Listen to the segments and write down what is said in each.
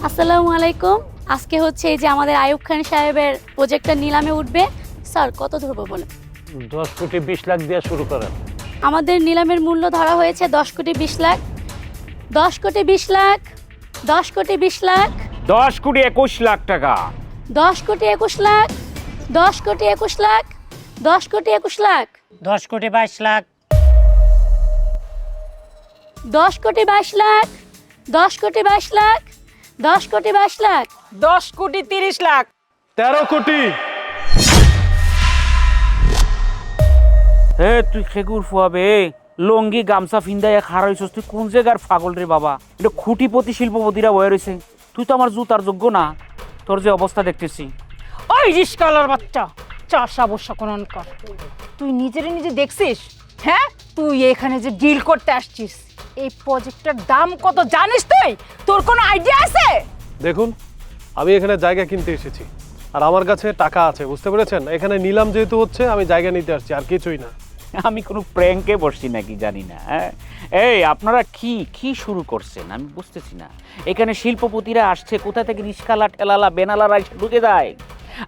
আসসালামু আলাইকুম। আজকে হচ্ছে এই যে আমাদের আইয়ুব খান সাহেবের প্রজেক্টটা নিলামে উঠবে। স্যার কত ধরবো বলেন? 10 কোটি 20 লাখ দিয়ে শুরু করেন। আমাদের নিলামের মূল্য ধরা হয়েছে 10 কোটি 20 লাখ। 10 কোটি 20 লাখ, 10 কোটি 20 লাখ, 10 কোটি 21 লাখ টাকা। 10 কোটি 21 লাখ, 10 কোটি 21 লাখ, 10 কোটি 21 লাখ, 10 কোটি 22 লাখ, 10 কোটি 22 লাখ, 10 কোটি 22 লাখ, 10 কোটি 22 লাখ, 10 কোটি 30 লাখ, 13 কোটি। হে তুই খেগুর ফুয়াবে লঙ্গি গামছা ফিন্দায় খারাইছস, তুই কোন জায়গার পাগল রে বাবা? এটা খুঁটিপতি শিল্পপতিরা বয়ে রয়েছে, তুই তো আমার জুতার যোগ্য না। তোর যে অবস্থা দেখতেছি। ওই রিস্কালার বাচ্চা, চাষা বসা কোন কর। তুই নিজে দেখছিস? হ্যাঁ, তুই এখানে যে ডিল করতে আসছিস, এই প্রজেক্টের দাম কত জানিস তুই? তোর কোনো আইডিয়া আছে? দেখুন, আমি এখানে জায়গা কিনতে এসেছি আর আমার কাছে টাকা আছে, বুঝতে পেরেছেন? এখানে নিলাম যেহেতু হচ্ছে, আমি জায়গা নিতে আসছি, আর কিছুই না। আমি কোনো প্র্যাঙ্কে বসছি নাকি জানি না। হ্যাঁ, এই আপনারা কি শুরু করছেন আমি বুঝতেছি না। এখানে শিল্পপতিরা আসছে, কোথা থেকে রিস্কালা ঠেলালা বেনালারা এসে ঢুকে যায়।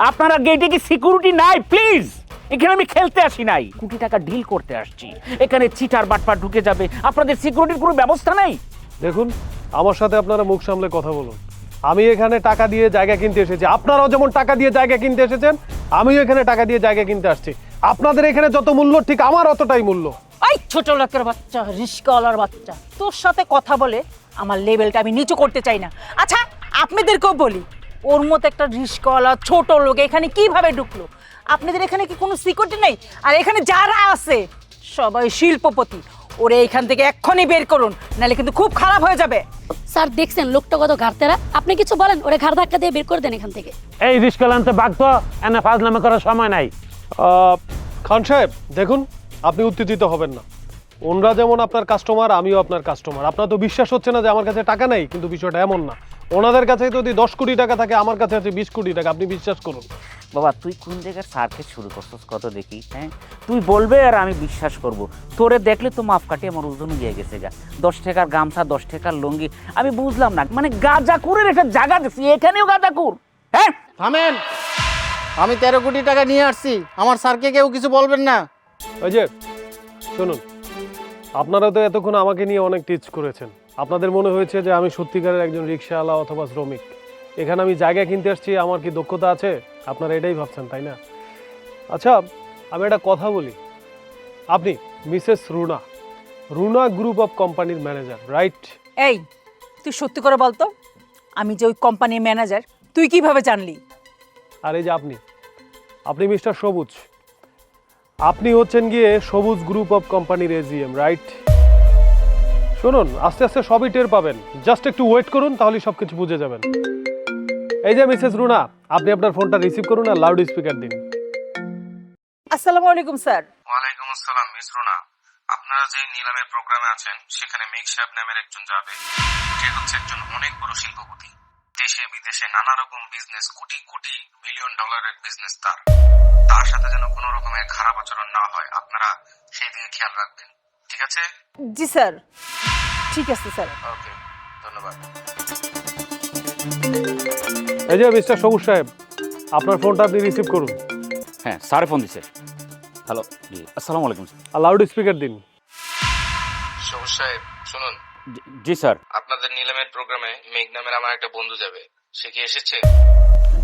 আপনারা গেটে কি সিকিউরিটি নাই? প্লিজ, এখানে আমি খেলতে আসি নাই, কোটি টাকা ডিল করতে আসছি। এখানে চিটার বাটপার ঢুকে যাবে, আপনাদের সিকিউরিটির কোনো ব্যবস্থা নেই? দেখুন, আমার সাথে আপনারা মুখ সামলে কথা বলুন। আমি এখানে টাকা দিয়ে জায়গা কিনতে এসেছি, আপনারাও যেমন টাকা দিয়ে জায়গা কিনতে এসেছেন, আমিও এখানে টাকা দিয়ে জায়গা কিনতে আসছি। আপনাদের এখানে যত মূল্য, ঠিক আমার অতটাই মূল্য। ওই ছোট লোকের বাচ্চা, রিস্কালার বাচ্চা, তোর সাথে কথা বলে আমার লেভেলটা আমি নিচু করতে চাই না। আচ্ছা, আপনাদেরকেও বলি, ওর মতো একটা রিস্কাওয়ালা ছোট লোক এখানে কিভাবে ঢুকলো? আপনাদের এখানে কি কোনো সিকিউরিটি নেই? আর এখানে যারা আছে সবাই শিল্পপতি। ওরে এখান থেকে এক্ষুনি বের করুন, নাহলে কিন্তু খুব খারাপ হয়ে যাবে। স্যার দেখছেন লোকটা কত ঘাড়তেরা? আপনি কিছু বলেন, ওরে ঘাড় ধাক্কা দিয়ে বের করে দেন এখান থেকে। এই রিস্কালানতে বাগতো এনে ফাজলামে করার সময় নাই। খান সাহেব, দেখুন, আপনি উত্তেজিত হবেন না। ওনরা যেমন আপনার কাস্টমার, আমিও আপনার কাস্টমার। আপনার তো বিশ্বাস হচ্ছে না যে আমার কাছে টাকা নেই, কিন্তু বিষয়টা এমন না। ওনাদের কাছে যদি 10 কোটি টাকা থাকে, আমার কাছে আছে 20 কোটি টাকা, আপনি বিশ্বাস করুন। বাবা, তুই কোন জায়গার সার্কেট শুরু করছিস কত দেখি? হ্যাঁ, তুই বলবে আর আমি বিশ্বাস করব। তোরে দেখলে তো মাপ কাটি আমার ওজন গিয়ে গেছে গা। 10 টাকার গামছা, 10 টাকার লুঙ্গি, আমি বুঝলাম না। মানে গাঁজাকুরের একটা জায়গা দেখছি, এখানেও গাঁজাকুর? হ্যাঁ, থামেন, আমি 13 কোটি টাকা নিয়ে আসছি, আমার স্যারকে কেউ কিছু বলবেন না। ওই যে শুনুন, আপনারা তো এতক্ষণ আমাকে নিয়ে অনেক টিচ করেছেন। আপনাদের মনে হয়েছে যে আমি সত্যিকারের একজন রিক্সাওয়ালা অথবা শ্রমিক। এখানে আমি জায়গা কিনতে আসছি, আমার কি দক্ষতা আছে? আপনারা এটাই ভাবছেন, তাই না? আচ্ছা, আমি একটা কথা বলি। আপনি মিসেস রুনা গ্রুপ অফ কোম্পানির ম্যানেজার, রাইট? এই, তুই সত্যি করে বলতো, আমি যে ওই কোম্পানির ম্যানেজার, তুই কিভাবে জানলি? আর এই যে আপনি মিস্টার সবুজ, আপনি হচ্ছেন গিয়ে সবুজ গ্রুপ অফ কোম্পানির এজিএম, রাইট? শুনুন, আস্তে আস্তে সবই টের পাবেন, জাস্ট একটু ওয়েট করুন, তাহলেই সব কিছু বুঝে যাবেন। এই যে মিসেস রুনা, আপনি আপনার ফোনটা রিসিভ করুন আর লাউড স্পিকার দিন। আসসালামু আলাইকুম স্যার। ওয়ালাইকুম আসসালাম মিস রুনা। আপনারা যে নিলামের প্রোগ্রামে আছেন, সেখানে মেঘ সাহেব নামের একজন যাবে। সে হচ্ছে একজন অনেক বড় শিল্পপতি। দেশে বিদেশে নানা রকম বিজনেস, কোটি কোটি মিলিয়ন ডলারের বিজনেস তার সাথে যেন কোনো রকমের খারাপ আচরণ না হয়, আপনারা সেই দিকে খেয়াল রাখবেন, ঠিক আছে? জি স্যার, ঠিক আছে স্যার। ওকে, ধন্যবাদ। এই যে মিস্টার সবুজ সাহেব, আপনার ফোনটা আপনি রিসিভ করুন হ্যাঁ, স্যারে ফোন দিছে। হ্যালো, জি, আসসালামু আলাইকুম স্যার। আর লাউড স্পিকার দিন। সবুজ সাহেব শুনুন, জি স্যার। আপনাদের নিলামের প্রোগ্রামে মেঘ নামের আমার একটা বন্ধু যাবে। সে কি এসেছে?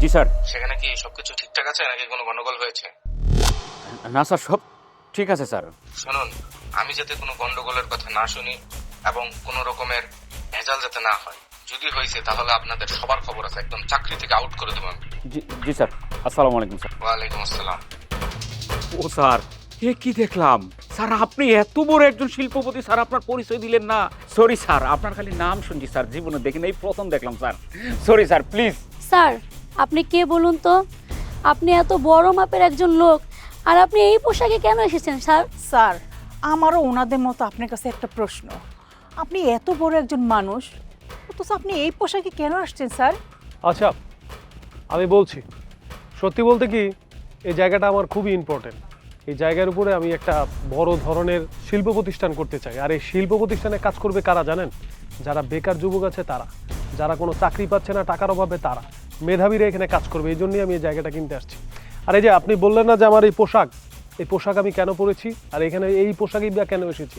জি স্যার। সেখানে কি সবকিছু ঠিকঠাক আছে নাকি কোনো গন্ডগোল হয়েছে? না স্যার, সব ঠিক আছে স্যার। শুনুন, আমি যাতে কোনো গন্ডগোলের কথা না শুনি এবং কোনো রকমের ভেজাল যাতে না হয়, যদি হয়েছে তাহলে আপনাদের সবার খবর আছে, একদম চাকরি থেকে আউট করে দেবো আমি। জি স্যার, আসসালামু আলাইকুম স্যার। ওয়ালাইকুম আসসালাম। ও স্যার, এ কি দেখলাম স্যার? আপনি এত বড় একজন শিল্পপতি, স্যার আপনার পরিচয় দিলেন না। সরি স্যার, আপনার খালি নাম শুনছি স্যার, জীবনে দেখি না, এই প্রথম দেখলাম sir. Sorry sir, please. Sir আপনি কে বলুন তো? আপনি এত বড় মাপের একজন লোক, আর আপনি এই পোশাকে কেন এসেছেন স্যার? স্যার, আমারও ওনাদের মতো আপনার কাছে একটা প্রশ্ন। আপনি এত বড় একজন মানুষ, অথচ আপনি এই পোশাকে কেন আসছেন স্যার? আচ্ছা, আমি বলছি, সত্যি বলতে কি, এই জায়গাটা আমার খুবই ইম্পর্টেন্ট। এই জায়গার উপরে আমি একটা বড় ধরনের শিল্প প্রতিষ্ঠান করতে চাই। আর এই শিল্প প্রতিষ্ঠানে কাজ করবে কারা জানেন? যারা বেকার যুবক আছে তারা, যারা কোনো চাকরি পাচ্ছে না টাকার অভাবে তারা, মেধাবীরা এখানে কাজ করবে, এই জন্যই আমি এই জায়গাটা কিনতে আসছি। আর এই যে আপনি বললেন না যে আমার এই পোশাক আমি কেন পরেছি আর এখানে এই পোশাকই বা কেন এসেছি।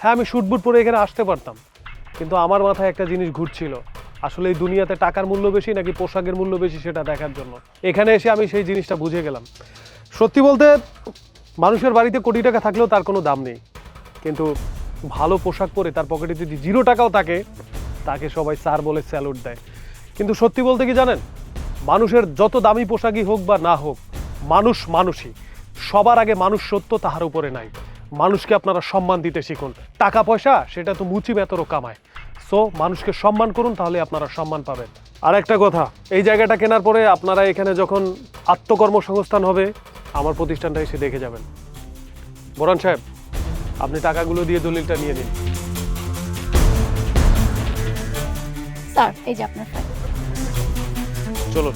হ্যাঁ, আমি শুট বুট পরে এখানে আসতে পারতাম, কিন্তু আমার মাথায় একটা জিনিস ঘুরছিল, আসলে এই দুনিয়াতে টাকার মূল্য বেশি নাকি পোশাকের মূল্য বেশি সেটা দেখার জন্য। এখানে এসে আমি সেই জিনিসটা বুঝে গেলাম। সত্যি বলতে মানুষের বাড়িতে কোটি টাকা থাকলেও তার কোনো দাম নেই, কিন্তু ভালো পোশাক পরে তার পকেটে যদি 0 টাকাও থাকে তাকে সবাই স্যার বলে স্যালুট দেয়। কিন্তু সত্যি বলতে কি জানেন, মানুষের যত দামি পোশাকই হোক বা না হোক, মানুষ মানুষই। সবার আগে মানুষ সত্য, তাহার উপরে নাই। মানুষকে আপনারা সম্মান দিতে শিখুন। টাকা পয়সা সেটা তো মুচি বেতরও কামায়। সো মানুষকে সম্মান করুন, তাহলে আপনারা সম্মান পাবেন। আর একটা কথা, এই জায়গাটা কেনার পরে আপনারা এখানে যখন আত্মকর্মসংস্থান হবে আমার প্রতিষ্ঠানটা এসে দেখে যাবেন। বোরান সাহেব, আপনি টাকাগুলো দিয়ে দলিলটা নিয়ে নিন। স্যার এই যে আপনার ফাইল। চলুন।